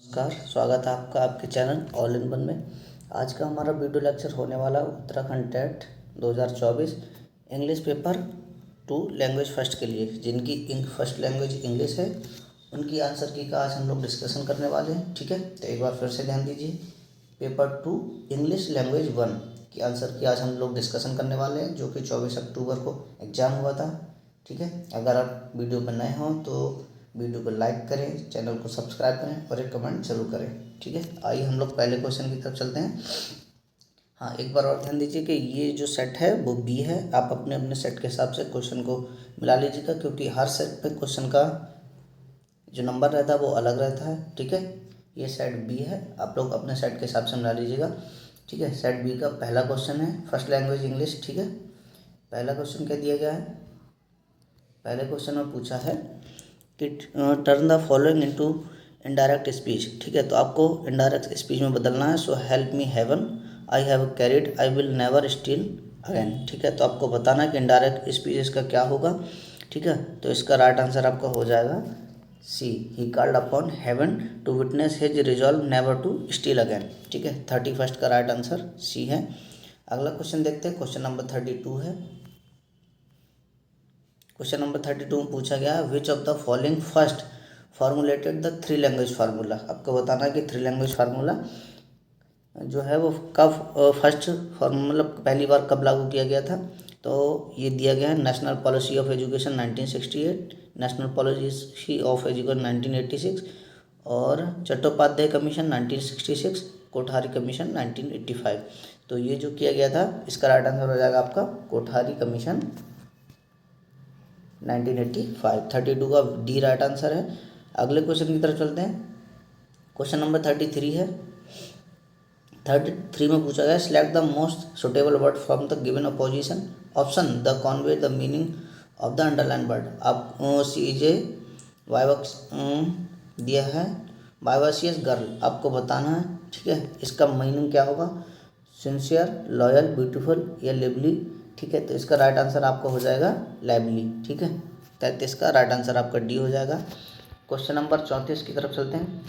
नमस्कार, स्वागत है आपका आपके चैनल ऑल इन वन में। आज का हमारा वीडियो लेक्चर होने वाला Uttarakhand TET 2024 English paper 2 language first के लिए, जिनकी फर्स्ट लैंग्वेज इंग्लिश है, उनकी आंसर की का आज हम लोग डिस्कशन करने वाले हैं। ठीक है, तो एक बार फिर से ध्यान दीजिए। पेपर 2 इंग्लिश लैंग्वेज 1 की आंसर की आज हम लोग डिस्कशन करने वाले हैं, जो कि 24 अक्टूबर को एग्ज़ाम हुआ था। ठीक है, अगर आप वीडियो पर नए हों तो वीडियो को लाइक करें, चैनल को सब्सक्राइब करें और एक कमेंट जरूर करें। ठीक है, आइए हम लोग पहले क्वेश्चन की तरफ चलते हैं। हाँ, एक बार और ध्यान दीजिए कि ये जो सेट है वो बी है। आप अपने अपने सेट के हिसाब से क्वेश्चन को मिला लीजिएगा, क्योंकि हर सेट पे क्वेश्चन का जो नंबर रहता है वो अलग रहता है। ठीक है, ये सेट बी है, आप लोग अपने सेट के हिसाब से मिला लीजिएगा। ठीक है, सेट बी का पहला क्वेश्चन है फर्स्ट लैंग्वेज इंग्लिश। ठीक है, पहला क्वेश्चन क्या दिया गया है? पहले क्वेश्चन में पूछा है कि turn the following into indirect speech. ठीक है, तो आपको इनडायरेक्ट स्पीच में बदलना है। So help me heaven, I have carried, I will never steal again. ठीक है, तो आपको बताना है कि इनडायरेक्ट स्पीच इसका क्या होगा। ठीक है, तो इसका राइट आंसर आपका हो जाएगा C, he called upon heaven to witness his resolve never to steal again. ठीक है, 31 का राइट आंसर सी है। अगला क्वेश्चन देखते हैं, क्वेश्चन नंबर 32 है। क्वेश्चन नंबर 32 में पूछा गया विच of the following first formulated the three language formula. आपको बताना है कि थ्री लैंग्वेज फार्मूला जो है वो कब फर्स्ट फार्मूला पहली बार कब लागू किया गया था। तो ये दिया गया है national policy of education 1968, national policy of education 1986 और चट्टोपाध्याय कमीशन 1966, कोठारी कमीशन 1985। तो ये जो किया गया था इसका राइट आंसर हो जाएगा आपका कोठारी कमीशन 1985। 32 का डी राइट आंसर है। अगले क्वेश्चन की तरफ चलते हैं। क्वेश्चन नंबर 33 है। 33 में पूछा गया select the most suitable word from the given opposition. Option the Conway the meaning of the underline word. आप सी जे वाइवक्स दिया है वाइवासियस गर्ल, आपको बताना है। ठीक है, इसका मीनिंग क्या होगा? सिंसियर, लॉयल, ब्यूटीफुल या लिवली। ठीक है, तो इसका राइट आंसर आपका हो जाएगा लाइवली। ठीक है, 33 का राइट आंसर आपका डी हो जाएगा। क्वेश्चन नंबर 34 की तरफ चलते हैं।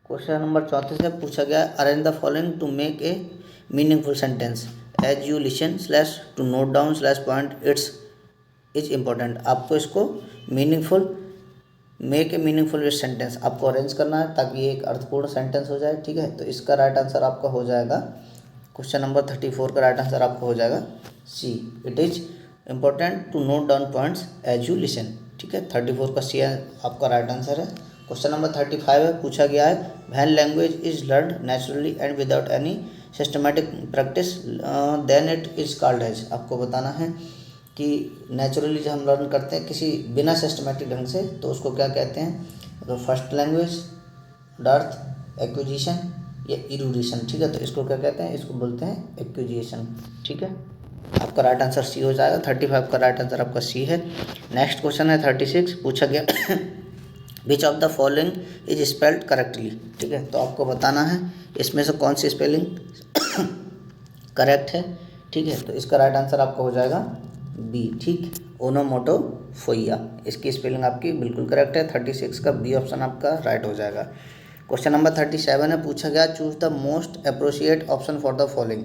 क्वेश्चन नंबर 34 से पूछा गया arrange the following to make a meaningful sentence as you listen slash to note down slash point it's is important. आपको इसको मेक ए मीनिंगफुल सेंटेंस आपको अरेंज करना है ताकि ये एक अर्थपूर्ण सेंटेंस हो जाए। ठीक है, तो इसका राइट आंसर आपका हो जाएगा क्वेश्चन नंबर 34 का राइट आंसर आपका हो जाएगा C, it is important to note down points as you listen. ठीक है, 34 का सी आपका राइट आंसर है। क्वेश्चन नंबर 35 है। पूछा गया है when language is learn naturally and without any systematic practice then it is called as. आपको बताना है कि नेचुरली जब हम लर्न करते हैं किसी बिना सिस्टमेटिक ढंग से तो उसको क्या कहते हैं? तो फर्स्ट लैंग्वेज, डर्थ, एक्विजिशन या इरूडिशन। ठीक है, तो इसको क्या कहते हैं? इसको बोलते हैं एक्विजिशन। ठीक है, आपका राइट आंसर सी हो जाएगा। 35 का राइट आंसर आपका सी है। नेक्स्ट क्वेश्चन है 36। पूछा गया विच of the following is spelled correctly. ठीक है, तो आपको बताना है इसमें से कौन सी स्पेलिंग करेक्ट है। ठीक है, तो इसका राइट आंसर आपका हो जाएगा बी। ठीक, ओनोमोटोफोइया, इसकी स्पेलिंग आपकी बिल्कुल करेक्ट है। 36 का बी ऑप्शन आपका राइट हो जाएगा। क्वेश्चन नंबर 37 है। पूछा गया choose the most appropriate option for the following.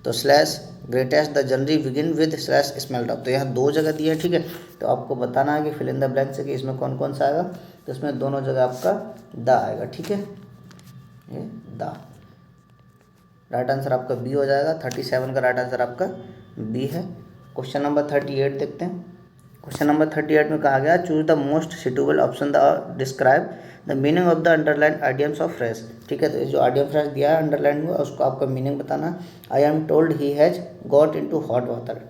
तो स्लैश ग्रेटेस्ट द जनरी begin with slash smelt off. तो यहाँ दो जगह दिया है। ठीक है, तो आपको बताना है कि फिल इन द ब्लैंक से कि इसमें कौन कौन सा आएगा। तो इसमें दोनों जगह आपका द आएगा। ठीक है, ये द राइट आंसर आपका बी हो जाएगा। 37 का राइट आंसर आपका बी है। क्वेश्चन नंबर 38 देखते हैं। क्वेश्चन नंबर 38 में कहा गया choose the most suitable option the describe the meaning of the underline idioms of phrase. ठीक है, तो जो आइडियम फ्रेज दिया है अंडरलाइन में उसको आपका मीनिंग बताना है। I am told he has got into hot water.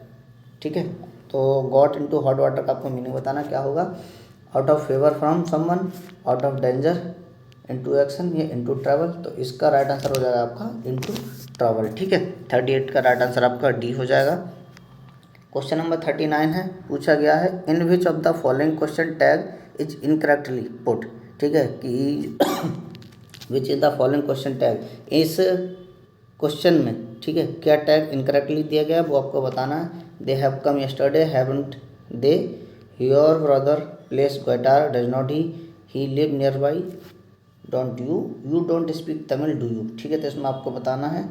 ठीक है, तो गॉट इनटू हॉट वाटर का आपको मीनिंग बताना क्या होगा? Out of favour from someone, out of danger, into action या इनटू ट्रैवल। तो इसका राइट आंसर हो जाएगा आपका इनटू ट्रैवल। ठीक है, 38 का राइट आंसर आपका डी हो जाएगा। क्वेश्चन नंबर 39 है। पूछा गया है in which of the following question tag is incorrectly put. ठीक है, कि which is the following question tag, इस क्वेश्चन में ठीक है क्या टैग इनकरेक्टली दिया गया है वो आपको बताना है। They have come yesterday, haven't they, your brother place guitar, does not he live near by, don't you, you don't speak Tamil do you. ठीक है, तो इसमें आपको बताना है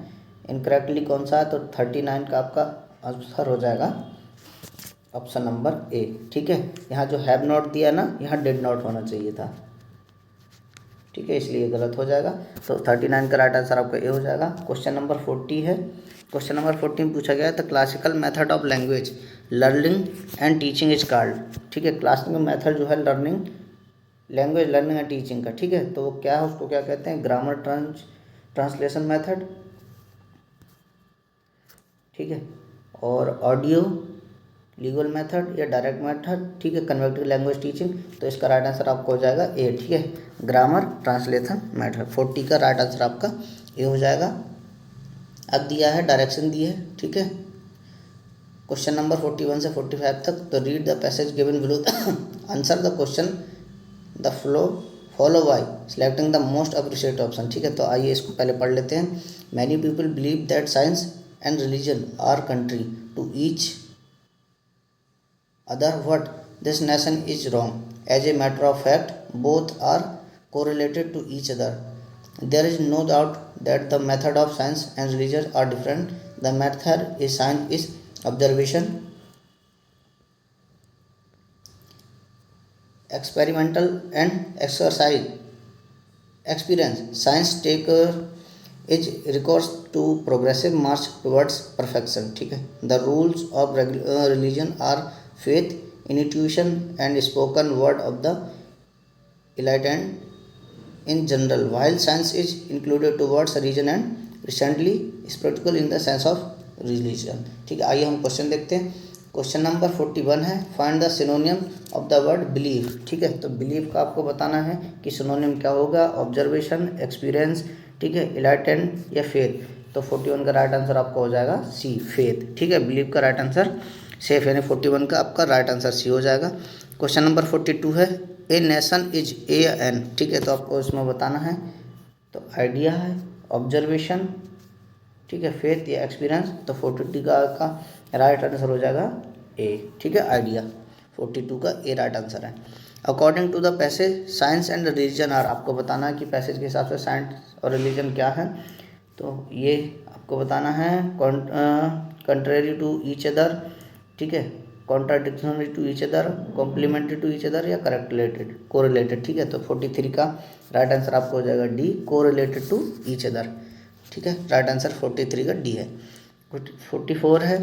इनकरेक्टली कौन सा है, तो 39 का आपका आंसर हो जाएगा ऑप्शन नंबर ए। ठीक है, यहाँ जो हैव नॉट दिया ना, यहाँ डिड नॉट होना चाहिए था। ठीक है, इसलिए गलत हो जाएगा। तो 39 का राइट आंसर आपका ए हो जाएगा। क्वेश्चन नंबर 40 है। क्वेश्चन नंबर 40 में पूछा गया है the classical method of language learning and teaching is called. ठीक है, क्लासिकल मेथड जो है learning, language learning and teaching का, ठीक है, तो वो क्या है, उसको क्या कहते हैं, ग्रामर ट्रांसलेशन मेथड, ठीक है, और ऑडियो लीगल मेथड या डायरेक्ट मेथड, ठीक है, कन्वर्टिव लैंग्वेज टीचिंग। तो इसका राइट आंसर आपको हो जाएगा ए। ठीक है, ग्रामर ट्रांसलेशन मेथड। 40 का राइट आंसर आपका ए हो जाएगा। अब दिया है डायरेक्शन दी है। ठीक है, क्वेश्चन नंबर 41 से 45 तक। तो read the passage given below, answer the question the flow follow by selecting the most appreciate option. ठीक है, तो आइए इसको पहले पढ़ लेते हैं। Many people believe that science and religion are contrary to each other what this nation is wrong. As a matter of fact, both are correlated to each other. There is no doubt that the method of science and religion are different. The method is science is observation, experimental and exercise experience. Science take is recourse to progressive march towards perfection. ठीक है, the rules of religion are faith, intuition and spoken word of the enlightened in general, while science is included towards religion and recently spiritual in the sense of religion. ठीक है, आइए हम question देखते हैं। Question number 41 है, find the सिनोनियम of the word believe. ठीक है, तो बिलीव का आपको बताना है कि सिनोनियम क्या होगा, ऑब्जर्वेशन, एक्सपीरियंस, ठीक है, इलाइटेंट या फेथ। तो 41 का राइट आंसर आपका हो जाएगा सी, फेथ। ठीक है, बिलीव का राइट आंसर सेफ, यानी 41 का आपका राइट आंसर सी हो जाएगा। क्वेश्चन नंबर 42 है, a nation is a an. ठीक है, तो आपको इसमें बताना है, तो आइडिया है, ऑब्जर्वेशन, ठीक है, फेथ या एक्सपीरियंस। तो 42 का राइट आंसर हो जाएगा ए। ठीक है, आइडिया 42 का ए राइट आंसर है। According to the passage science and religion are, आपको बताना है कि पैसेज के हिसाब से साइंस और रिलीजन क्या है। तो ये आपको बताना है कंट्रेरी टू ईच अदर, ठीक है, contradictory to each other, complementary to each other या करेक्टलेटेड, कोरिलेटेड। ठीक है, तो 43 का राइट आंसर आपको हो जाएगा D, correlated to each other. ठीक है, राइट आंसर 43 का डी है। 44 है,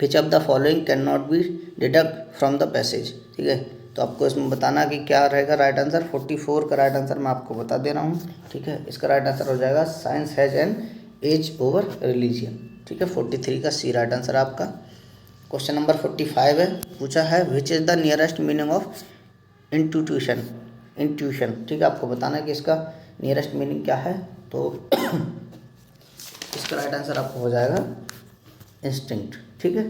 विच of the following can not be deduct from the passage. ठीक है, तो आपको इसमें बताना कि क्या रहेगा राइट आंसर। 44 का राइट आंसर मैं आपको बता दे रहा हूँ। ठीक है, इसका राइट आंसर हो जाएगा science has an edge over religion. ठीक है, 43 का सी राइट आंसर आपका। क्वेश्चन नंबर 45 है, पूछा है which is the nearest meaning of intuition. Intuition, ठीक है, आपको बताना है कि इसका नियरेस्ट मीनिंग क्या है। तो इसका राइट आंसर आपको हो जाएगा इंस्टिंक्ट। ठीक है,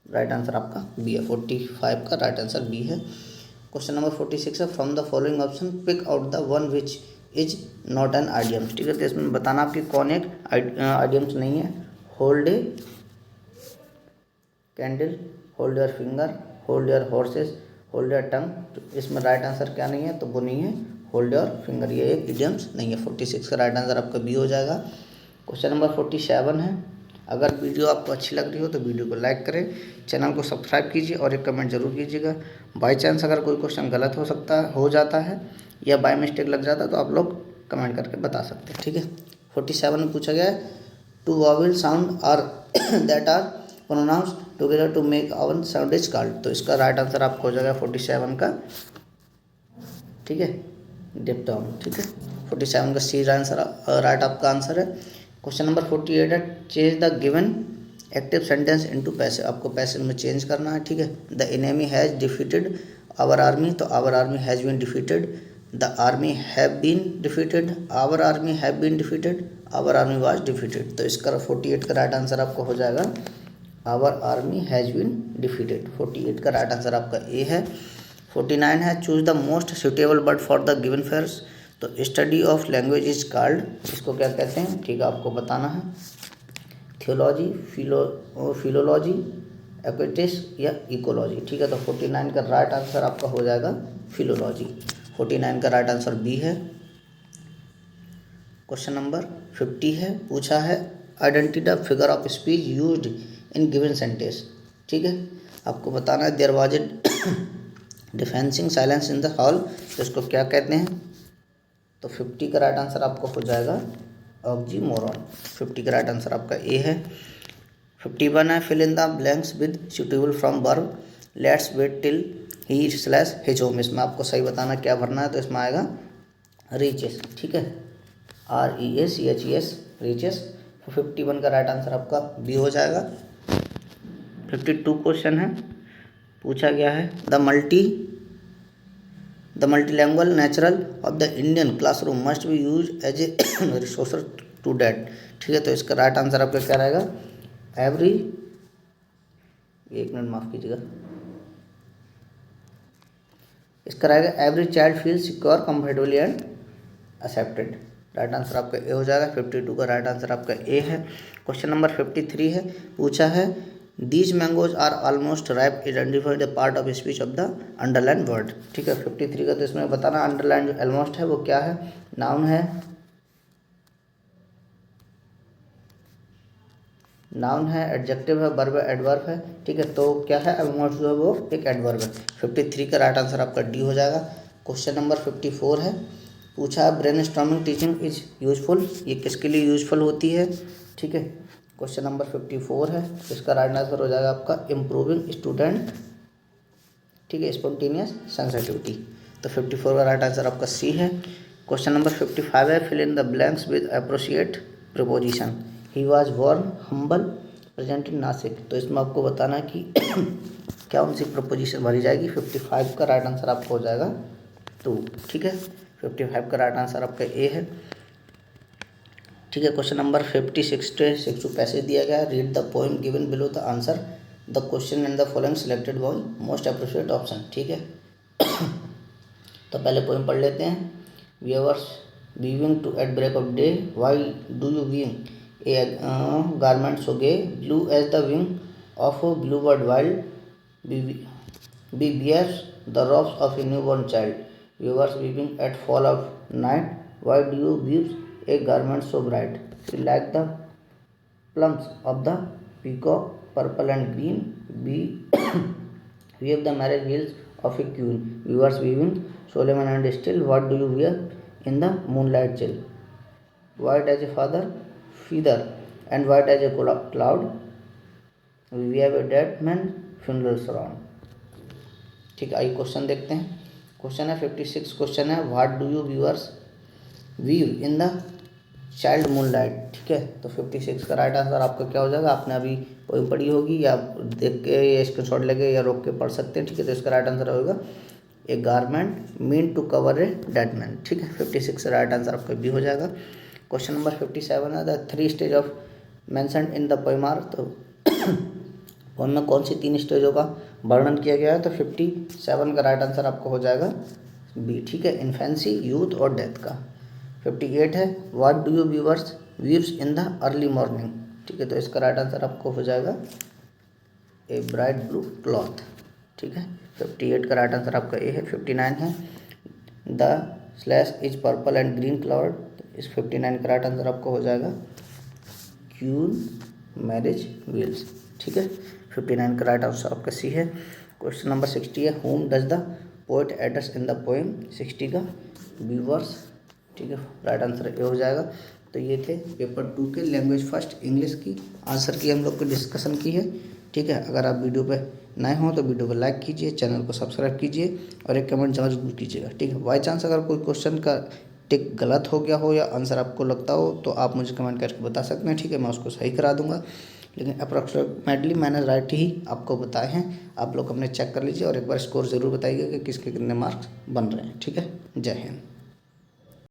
राइट आंसर आपका बी है। 45 का राइट आंसर बी है। क्वेश्चन नंबर 46 है, from the following option pick out the one which is not an idioms. ठीक है, तो इसमें बताना आपकी कौन एक आइडियम्स नहीं है। Hold a candle, hold your finger, hold your horses, hold your tongue. तो इसमें राइट आंसर क्या नहीं है, तो वो नहीं है होल्ड योर फिंगर, ये एक इडियम्स नहीं है। 46 का राइट आंसर आपका बी हो जाएगा। क्वेश्चन नंबर 47 है, अगर वीडियो आपको अच्छी लग रही हो तो वीडियो को लाइक करें, चैनल को सब्सक्राइब कीजिए और एक कमेंट जरूर कीजिएगा। बाई चांस अगर कोई क्वेश्चन गलत हो जाता है या बाय मिस्टेक लग जाता है तो आप लोग कमेंट करके बता सकते हैं। ठीक है, 47 में पूछा गया है, two vowel sound are that are pronounced together to make our sound is called. तो इसका राइट आंसर आपको हो जाएगा 47 का, ठीक है, डिप्थोन। ठीक है, 47 का सी राइट आपका आंसर है। क्वेश्चन नंबर 48 है, change the given active sentence into passive. आपको पैसिव में चेंज करना है। ठीक है, the enemy has defeated our army, तो our army has been defeated, the army have been defeated, our army have been defeated, our army was defeated. तो इसका 48 का राइट आंसर आपको हो जाएगा our army has been defeated. 48 का right answer आपका A है। 49 है, choose the most suitable word for the given phrase. तो study of language is called, इसको क्या कहते हैं, ठीक है, आपको बताना है। थियोलॉजी, फिलोलॉजी, एक्विटिस या इकोलॉजी। ठीक है, तो 49 का राइट आंसर आपका हो जाएगा फिलोलॉजी। 49 का राइट आंसर बी है। क्वेश्चन नंबर 50 है, पूछा है identify the figure of speech used in given sentence. ठीक है, आपको बताना है there was a deafening silence in the hall, तो इसको क्या कहते हैं। तो 50 का राइट आंसर आपका हो जाएगा ऑक्सीमोरॉन। 50 का राइट आंसर आपका ए है। 51 है, fill in the blanks with suitable from verb, let's wait till he slash his home. इसमें आपको सही बताना क्या भरना है, तो इसमें आएगा रीचेस। ठीक है, REACHES रीचेस। 51 का राइट आंसर आपका बी हो जाएगा। 52 क्वेश्चन है, पूछा गया है the multilanguage natural of the Indian classroom must be use as a resource to that. ठीक है, तो इसका राइट आंसर आपका क्या रहेगा, एवरी, एक मिनट माफ़ कीजिएगा, इसका रहेगा every child feel secure comfortably and accepted. Right answer आपका ए हो जाएगा। 52 का राइट आंसर आपका ए है। क्वेश्चन नंबर 53 है, पूछा है these mangoes are almost ripe, identify the part of speech of the underline word. ठीक है, 53 का तो इसमें बताना अंडरलाइन जो ऑलमोस्ट है वो क्या है, नाउन है, नाउन है, एडजेक्टिव है, वर्ब है, एडवर्ब है। ठीक है, तो क्या है, ऑलमोस्ट जो है वो एक एडवर्ब है। 53 का राइट आंसर आपका डी हो जाएगा। क्वेश्चन नंबर 54 है, पूछा ब्रेनस्टॉर्मिंग टीचिंग इज यूजफुल, ये किसके लिए यूजफुल होती है। ठीक है, क्वेश्चन नंबर 54 है, इसका राइट आंसर हो जाएगा आपका इम्प्रूविंग स्टूडेंट, ठीक है, स्पॉन्टेनियस सेंसिटिविटी। तो 54 का राइट आंसर आपका सी है। क्वेश्चन नंबर 55 है, fill in the blanks with appropriate preposition, he was born humble present in Nashik. तो इसमें आपको बताना है कि क्या उनसी प्रपोजिशन भरी जाएगी। 55 का राइट आंसर आपको हो जाएगा 2। ठीक है, 55 का राइट आंसर आपका ए है। ठीक है, क्वेश्चन नंबर 56 पैसेज दिया गया है, read the poem given below the answer the question in the following selected by most appropriate option. ठीक है, तो पहले पोएम पढ़ लेते हैं। Weavers weaving to at break of day, why do you weaving a garment so gay, blue as the wing of blue bird wild, be bears the robes of a newborn child. Viewers weaving at fall of night, why do you weave a garment so bright? Like the plums of the peacock, purple and green, we weave the marriage veils of a queen. Viewers weaving Solomon and still, what do you wear in the moonlight chill? White as a father feather and white as a cloud, we have a dead man funeral surround. ठीक है, आइए question देखते हैं। Question है 56 question है, what do you weavers weave in the child moonlight. ठीक है, तो 56 का राइट आंसर आपका क्या हो जाएगा, आपने अभी पोएम पढ़ी होगी या देख के या स्क्रीनशॉट लेके या रोक के पढ़ सकते हैं। ठीक है, तो इसका राइट आंसर होगा a garment mean to cover a dead man. ठीक है, 56 का राइट आंसर आपका बी हो जाएगा। क्वेश्चन नंबर 57 है, the 3 stage of mention in the poem are. तो पोएम में कौन सी 3 स्टेजों का वर्णन किया गया है, तो 57 का राइट आंसर आपको हो जाएगा बी। ठीक है, इन्फेंसी, यूथ और डेथ का। 58 है, what do you viewers weaves in the early morning. ठीक है, तो इसका राइट आंसर आपको हो जाएगा ए ब्राइट ब्लू क्लॉथ। ठीक है, 58 का राइट आंसर आपका ए है। 59 है, the slash is purple and green cloud. इस 59 का राइट आंसर आपको हो जाएगा क्यून मैरिज व्हील्स। ठीक है, 59 का राइट आंसर आपका सी है। क्वेश्चन नंबर 60 है, home does the poet address in the poem. 60 का व्यूअर्स। ठीक है, राइट आंसर ए हो जाएगा। तो ये थे पेपर 2 के लैंग्वेज फर्स्ट इंग्लिश की आंसर की हम लोग को डिस्कशन की है। ठीक है, अगर आप वीडियो पे नए हों तो वीडियो को लाइक कीजिए, चैनल को सब्सक्राइब कीजिए और एक कमेंट जरूर कीजिएगा। ठीक है, बाई चांस अगर कोई क्वेश्चन का टिक गलत हो गया हो या आंसर आपको लगता हो तो आप मुझे कमेंट करके बता सकते हैं। ठीक है, मैं उसको सही करा दूंगा, लेकिन अप्रॉक्सीमेटली मैंने राइट ही आपको बताए हैं। आप लोग अपने चेक कर लीजिए और एक बार स्कोर ज़रूर बताइएगा कि किसके कितने मार्क्स बन रहे हैं। ठीक है, जय हिंद।